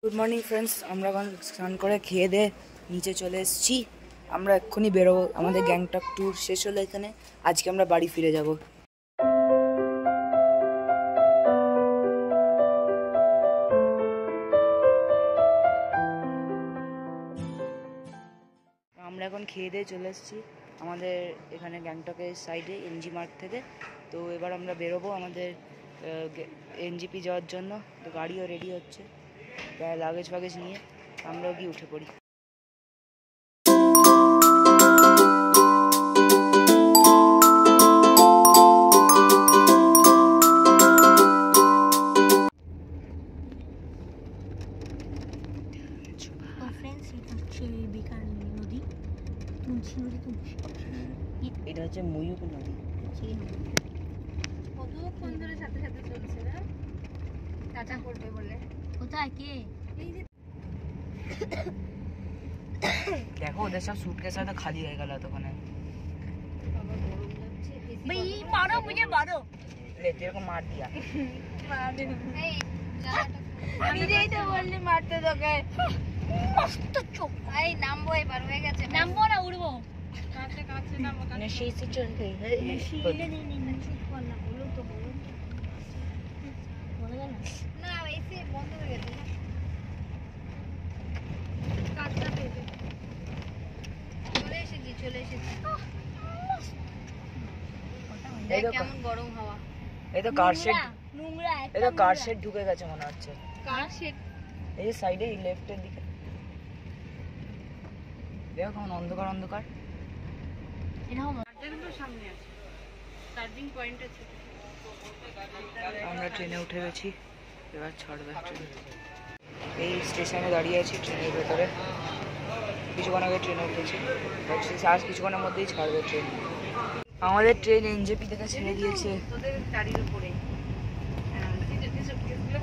Good morning friends, আমরা এখন স্নান করে খেয়ে দিয়ে নিচে চলে এসেছি। আমরা এক্ষুনি বেরোবো, আমাদের গ্যাংটক ট্যুর শেষ হলো এখানে। আজকে আমরা বাড়ি ফিরে যাব। আমরা এখন খেয়ে দিয়ে চলে এসেছি আমাদের এখানে গ্যাংটকের সাইডে এনজি মার্ট থেকে। তো এবার আমরা বেরোবো আমাদের এনজিপি যাওয়ার জন্য। তো গাড়িও রেডি হচ্ছে, লাগেজ ফাগেজ নিয়ে আমরাও গিয়ে উঠে পড়ি। এটা হচ্ছে ময়ূর নদী। কতক্ষণ ধরে সাথে সাথে চলছে না, টাটা করবে বলে। কোথায় কে? দেখো ওদের সব সুটকেস হয়তো খালি হয়ে গেল এতক্ষণে। মারো মুঝে মারো, যেরকম মার দিয়া নিজেই তো বললি মারতে তোকে। মস্ত চোখ। এই নামবো, এবার হয়ে গেছে। নামবো না, উড়বো। কাছে কাছে নামবো, কাছে সেই সে চল গই। শিলে নি চুপ কর না, বলো তো বলো। বলে গেল না, এসে বন্ধ হয়ে গেছে না, কাজটা পেতে চলে এসেছি। দেখ কেমন গরম হাওয়া। এই তো কার শেড, নোংরা। এই তো কার শেড ঢুকে গেছে মনে হচ্ছে। কার শেড? এই যে সাইডে লেফটের দিকে দেখো কেমন অন্ধকার অন্ধকার। আমরা ট্রেনে উঠে গেছি, এবার ছাড়বে ট্রেন। এই স্টেশনে দাঁড়িয়ে আছি ট্রেনের ভেতরে। কিছুক্ষণ আগে ট্রেনে উঠেছি, আজ কিছুক্ষণের মধ্যেই ছাড়বে ট্রেন। আমাদের ট্রেন এনজেপি থেকে ছেড়ে দিয়েছে।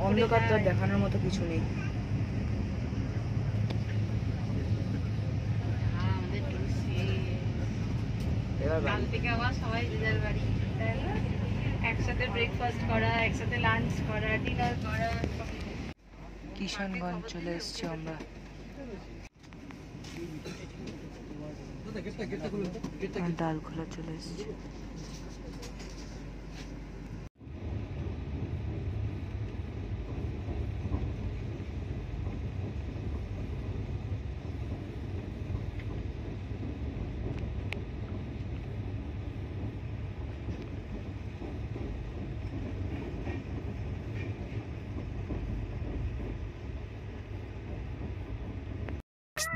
অন্ধকার তো দেখানোর মতো কিছু নেই। কাল থেকে আবার সবাই নিজের বাড়ি, একসাথে ব্রেকফাস্ট করা, একসাথে লাঞ্চ করা, ডিনার করা। কিষানগঞ্জ চলে এসেছি আমরা। ডালখোলা চলে এসেছি।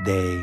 Day.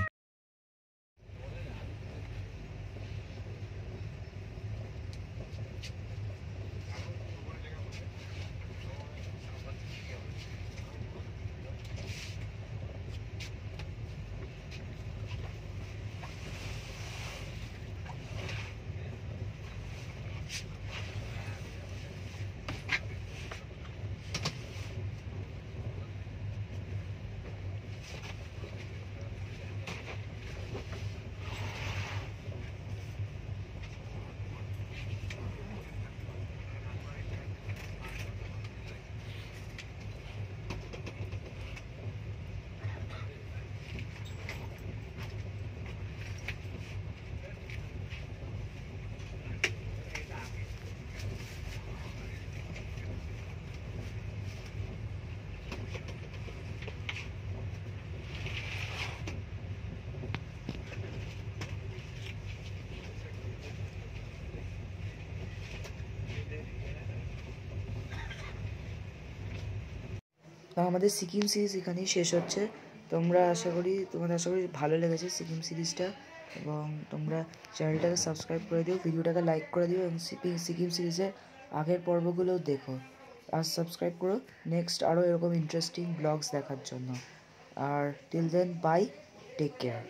আমাদের সিকিম সিরিজ এখানেই শেষ হচ্ছে। তোমাদের আশা করি ভালো লেগেছে সিকিম সিরিজটা, এবং তোমরা চ্যানেলটাকে সাবস্ক্রাইব করে দিও, ভিডিওটাকে লাইক করে দিও, এবং সিকিম সিরিজের আগের পর্বগুলোও দেখো। আর সাবস্ক্রাইব করো নেক্সট আরও এরকম ইন্টারেস্টিং ব্লগস দেখার জন্য। আর till then bye, take care.